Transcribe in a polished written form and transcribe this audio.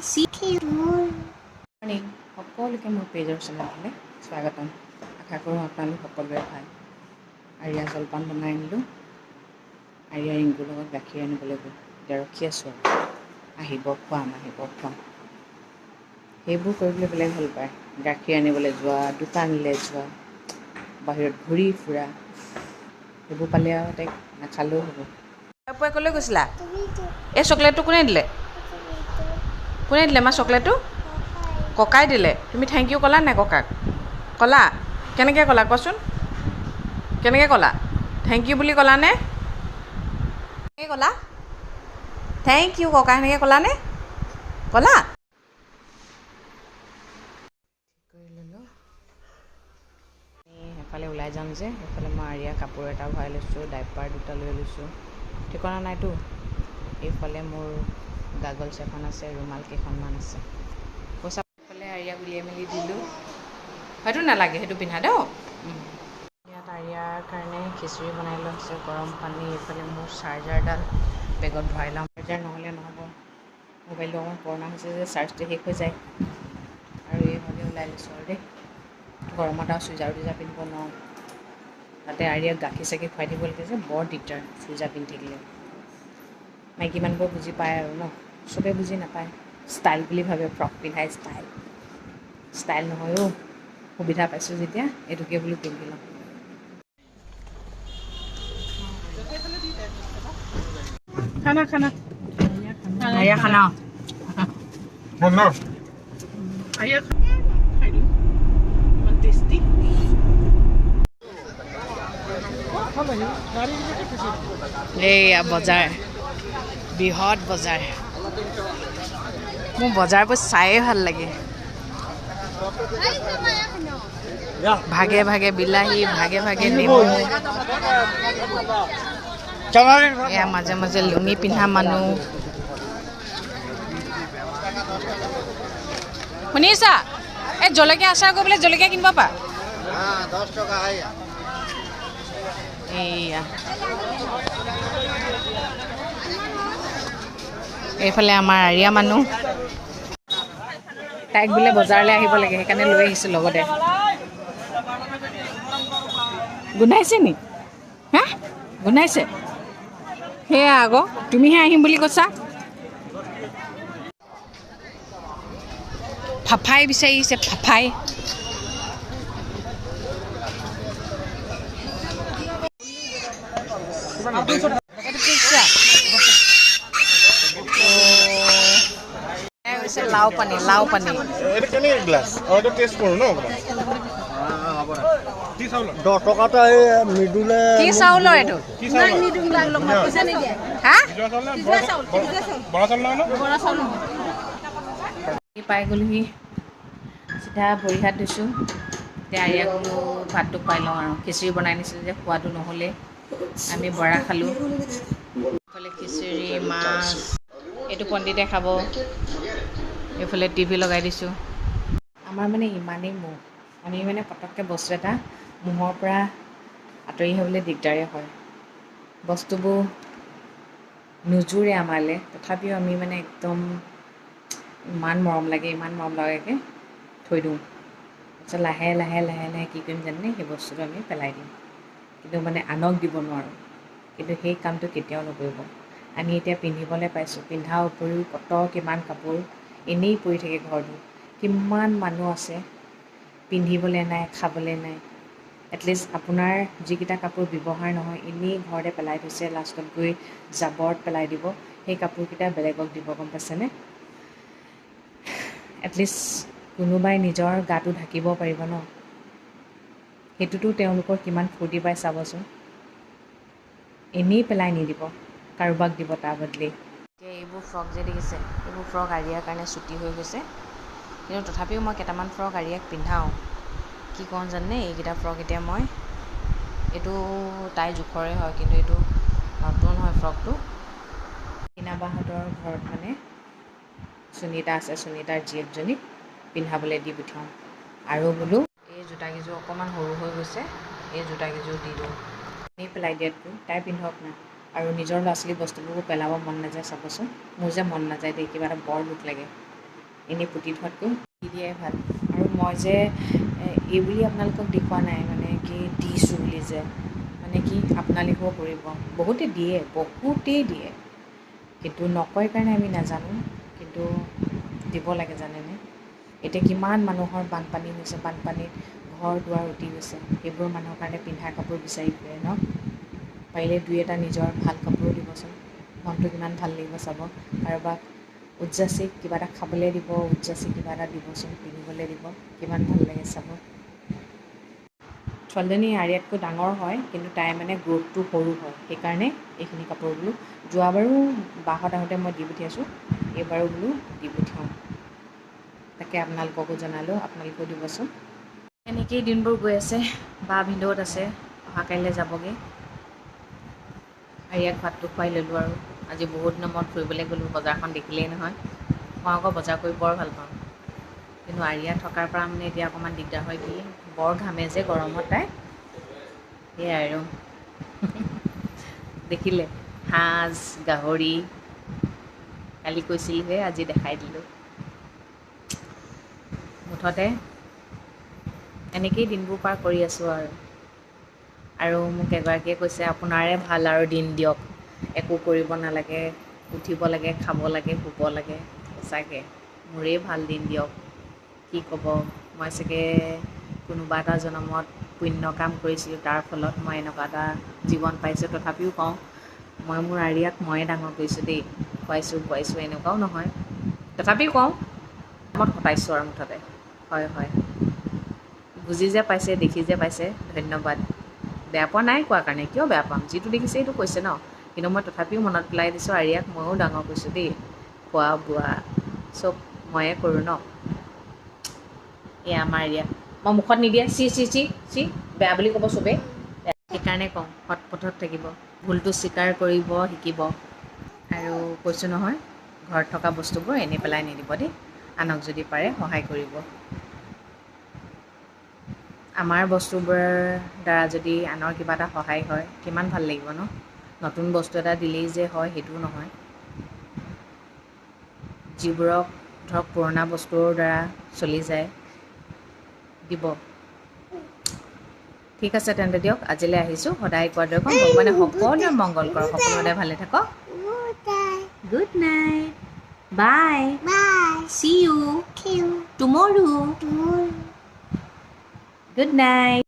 Morning সকলোকে মোৰ পেজৰ চেনেললৈ স্বাগতম। আশা কৰোঁ আপোনালোক সকলোৱে ভাল। আৰিয়া জলপান বনাই আনিলোঁ। আৰিয়া ৰিংকুৰ লগত গাখীৰ আনিবলৈ গ'ল। এতিয়া ৰখি আছোঁ আৰু আহিব খুৱাম। সেইবোৰ কৰিবলৈ বেলেগ ভাল পায়। গাখীৰ আনিবলৈ যোৱা, দোকানলৈ যোৱা, বাহিৰত ঘূৰি ফুৰা, সেইবোৰ পালে আৰু তাইক নাখালেও হ'ব। পুৱাই ক'লৈ গৈছিলা? এই চকলেটটো কোনে দিলে? কোনে দিলে মা চকলেটটো? ককাই দিলে। তুমি থেংক ইউ ক'লা নাই ককাক? ক'লা? কেনেকৈ ক'লা কোৱাচোন? কেনেকৈ ক'লা? থেংক ইউ বুলি ক'লানে? কেনেকৈ ক'লা? থেংক ইউ ককা সেনেকৈ ক'লানে? ক'লা? কৰি ল'লোঁ। সেইফালে ওলাই যাম যে, সেইফালে মই আৰিয়া কাপোৰ এটা ভৰাই লৈছোঁ, ডাইপাৰ দুটা লৈ লৈছোঁ। ঠিকনা নাইতো। এইফালে মোৰ গাগলছ এখন আছে, ৰুমাল কেইখনমান আছে। পইচা এইফালে আৰিয়াক উলিয়াই মেলি দিলোঁ। হয়তো নালাগে, সেইটো পিন্ধা দেই। ইয়াত আৰিয়াৰ কাৰণে খিচিৰি বনাই লৈছে, গৰম পানী। এইফালে মোৰ চাৰ্জাৰডাল বেগত ভৰাই লওঁ। চাৰ্জাৰ নহ'লে নহ'ব। মোবাইলটো অকণমান পুৰণা হৈছে যে চাৰ্জটো শেষ হৈ যায়। আৰু এইভাগে ওলাই লৈছোঁ আৰু দেই। গৰমত আৰু চুইজাৰ টুইজাৰ পিন্ধিব নোৱাৰোঁ। তাতে আৰিয়াক গাখীৰ চাখীৰ খুৱাই দিব লাগে যে, বৰ দিগদাৰ চুইজাৰ পিন্ধি থাকিলে। মাইকী মানুহবোৰ বুজি পায় আৰু ন, চবেই বুজি নাপায়। ষ্টাইল বুলি ভাবে, ফ্ৰক পিন্ধাই ষ্টাইল নহয়ও। সুবিধা পাইছোঁ যেতিয়া এইটোকে বোলো পিন্ধি লওঁ। খানা আৰিয়া খানা এইয়া বজাৰ, বৃহৎ বজাৰ। মোৰ বজাৰবোৰ চায়ে ভাল লাগে। ভাগে ভাগে বিলাহী, ভাগে ভাগে নেমু, এয়া মাজে মাজে লুঙি পিন্ধা মানুহ। শুনিছা? এই জলকীয়া আচাৰ কৰিবলৈ জলকীয়া কিনিব পা। 10 টকা। এইয়া এইফালে আমাৰ আৰিয়া মানুহ। তাইক বোলে বজাৰলৈ আহিব লাগে, সেইকাৰণে লৈ আহিছোঁ লগতে। গোন্ধাইছে নি? হা গোন্ধাইছে? সেয়া আকৌ তুমিহে আহিম বুলি কৈছা। ফাফাই বিচাৰিছে, ফাফাই। লাও পানী, লাও পানী। কি চাউলৰ এইটো? পাই গ'লোহি, চিধা ভৰি হাত ধুইছোঁ। এতিয়া আৰিয়াক বোলো ভাতটো খুৱাই লওঁ আৰু। খিচিৰি বনাই নিছিলোঁ যে খোৱাটো নহ'লে, আমি বৰা খালোঁ। এইফালে খিচিৰি, মাছ, এইটো পণ্ডিতে খাব। এইফালে টিভি লগাই দিছোঁ। আমাৰ মানে ইমানেই মোহ, আমি মানে পটককৈ বস্তু এটা মোহৰ পৰা আঁতৰি আহিবলৈ দিগদাৰেই হয়। বস্তুবোৰ নোজোৰে আমালৈ, তথাপিও আমি মানে একদম ইমান মৰম লাগে থৈ দিওঁ। তাৰপিছত লাহে লাহে কি কৰিম জানেনে? সেই বস্তুটো আমি পেলাই দিম। কিন্তু মানে আনক দিব নোৱাৰোঁ। কিন্তু সেই কামটো কেতিয়াও নকৰিব। আমি এতিয়া পিন্ধিবলৈ পাইছোঁ, পিন্ধাৰ উপৰিও কিমান কাপোৰ এনেই পৰি থাকে ঘৰটোত। কিমান মানুহ আছে পিন্ধিবলৈ নাই, খাবলৈ নাই। এটলিষ্ট আপোনাৰ যিকেইটা কাপোৰ ব্যৱহাৰ নহয়, এনেই ঘৰতে পেলাই থৈছে, লাষ্টত গৈ জাবৰত পেলাই দিব, সেই কাপোৰকেইটা বেলেগক দিব, গম পাইছেনে? এটলিষ্ট কোনোবাই নিজৰ গাটো ঢাকিব পাৰিব ন, সেইটোতো তেওঁলোকৰ কিমান ফূৰ্তি পায় চাবচোন। এনেই পেলাই নিদিব, কাৰোবাক দিব তাৰ বদলি। এতিয়া এইবোৰ ফ্ৰক যে দেখিছে, এইবোৰ ফ্ৰক আৰিয়াৰ কাৰণে ছুটি হৈ গৈছে। কিন্তু তথাপিও মই কেইটামান ফ্ৰক আৰিয়াক পিন্ধাওঁ। কি কওঁ জানে? এইকেইটা ফ্ৰক এতিয়া মই, এইটো তাইৰ জোখৰে হয়, কিন্তু এইটো নতুন হয় ফ্ৰকটো। কিনাবাহঁতৰ ঘৰত মানে সুনীতা আছে, সুনীতাৰ জীয়েকজনীক পিন্ধাবলৈ দি পঠিয়াওঁ। আৰু বোলো এই জোতাকেইযোৰ অকণমান সৰু হৈ গৈছে, এই জোতাকেইযোৰ দি দিওঁ। এনেই পেলাই দিয়াতকৈ তাই পিন্ধক না। আৰু নিজৰ ল'ৰা ছোৱালীৰ বস্তুবোৰ পেলাব মন নাযায় চাবচোন। মোৰ যে মন নাযায় দেই, কিবা এটা বৰ দুখ লাগে। এনেই পুতি থোৱাতকৈ দি দিয়াই ভাল। আৰু মই যে এই বুলি আপোনালোকক দেখুওৱা নাই মানে কি দিছোঁ বুলি যে, মানে কি আপোনালোকেও কৰিব। বহুতেই দিয়ে, কিন্তু নকয় কাৰণে আমি নাজানো, কিন্তু দিব লাগে জানেনে। এতিয়া কিমান মানুহৰ বানপানী হৈছে, বানপানীত ঘৰ দুৱাৰ উটি গৈছে, সেইবোৰ মানুহৰ কাৰণে পিন্ধা কাপোৰ বিচাৰি ফুৰে ন। পাৰিলে দুই এটা নিজৰ ভাল কাপোৰো দিবচোন, মনটো কিমান ভাল লাগিব চাব। কাৰোবাক উদযাচি কিবা এটা খাবলৈ দিব, উদযাচি কিবা এটা দিবচোন, পিন্ধিবলৈ দিব, কিমান ভাল লাগে চাব। ছোৱালীজনী আৰিয়াতকৈ ডাঙৰ হয়, কিন্তু তাই মানে গ্ৰ'থটো সৰু হয়, সেইকাৰণে এইখিনি কাপোৰ বোলো যোৱাবাৰো বাহঁত আহোঁতে মই দি পঠিয়াইছোঁ, এইবাৰো বোলো দি পঠিয়াওঁ। তাকে আপোনালোককো জনালোঁ, আপোনালোকেও দিবচোন। এনেকেই দিনবোৰ গৈ আছে। বা ভিনদেউত আছে, অহা কাইলৈ যাবগৈ। আৰিয়াক ভাতটো খুৱাই ল'লোঁ আৰু আজি বহুত দিনৰ মূৰত ফুৰিবলৈ গ'লোঁ। বজাৰখন দেখিলেই নহয়, মই আকৌ বজাৰ কৰি বৰ ভাল পাওঁ, কিন্তু আৰিয়া থকাৰ পৰা মানে এতিয়া অকণমান দিগদাৰ হয়। কি বৰ ঘামে যে গৰমত তাই, সেয়াই আৰু দেখিলে সাজ গাহৰি কালি কৈছিলহে, আজি দেখাই দিলোঁ। মুঠতে এনেকেই দিনবোৰ পাৰ কৰি আছোঁ আৰু মোক এগৰাকীয়ে কৈছে আপোনাৰে ভাল আৰু দিন দিয়ক, একো কৰিব নালাগে, উঠিব লাগে, খাব লাগে, শুব লাগে। সঁচাকৈ মোৰেই ভাল দিন দিয়ক। কি ক'ব, মই চাগে কোনোবা এটা জনমত পুণ্য কাম কৰিছিলোঁ, তাৰ ফলত মই এনেকুৱা এটা জীৱন পাইছোঁ। তথাপিও কওঁ, মই মোৰ আৰিয়াক ময়ে ডাঙৰ কৰিছোঁ দেই, খুৱাইছোঁ বোৱাইছোঁ এনেকুৱাও নহয়, তথাপিও কওঁ মত কটাইছোঁ আৰু মুঠতে। হয়, বুজি যে পাইছে, দেখি যে পাইছে, ধন্যবাদ। বেয়া পোৱা নাই কোৱাৰ কাৰণে, কিয় বেয়া পাম, যিটো দেখিছে সেইটো কৈছে ন। কিন্তু মই তথাপিও মনত পেলাই দিছোঁ, আৰিয়াক ময়ো ডাঙৰ কৰিছোঁ দেই, খোৱা বোৱা চব ময়ে কৰোঁ ন। এয়া আমাৰ আৰিয়া, মই মুখত নিদিয়ে চি বেয়া বুলি ক'ব চবেই, সেইকাৰণে কওঁ সৎ পথত থাকিব, ভুলটো স্বীকাৰ কৰিব শিকিব। আৰু কৈছোঁ নহয়, ঘৰত থকা বস্তুবোৰ এনেই পেলাই নিদিব দেই, আনক যদি পাৰে সহায় কৰিব। আমাৰ বস্তুবোৰৰ দ্বাৰা যদি আনৰ কিবা এটা সহায় হয়, কিমান ভাল লাগিব ন। নতুন বস্তু এটা দিলেই যে হয় সেইটোও নহয়, যিবোৰক ধৰক পুৰণা বস্তুৰ দ্বাৰা চলি যায়, দিব। ঠিক আছে তেন্তে দিয়ক, আজিলৈ আহিছোঁ। সদায় কোৱাৰ দৰে ভগৱানে সকলোৰে মংগল কৰক, সকলোৰে ভালে থাকক। Good night, bye, see you tomorrow. Good night.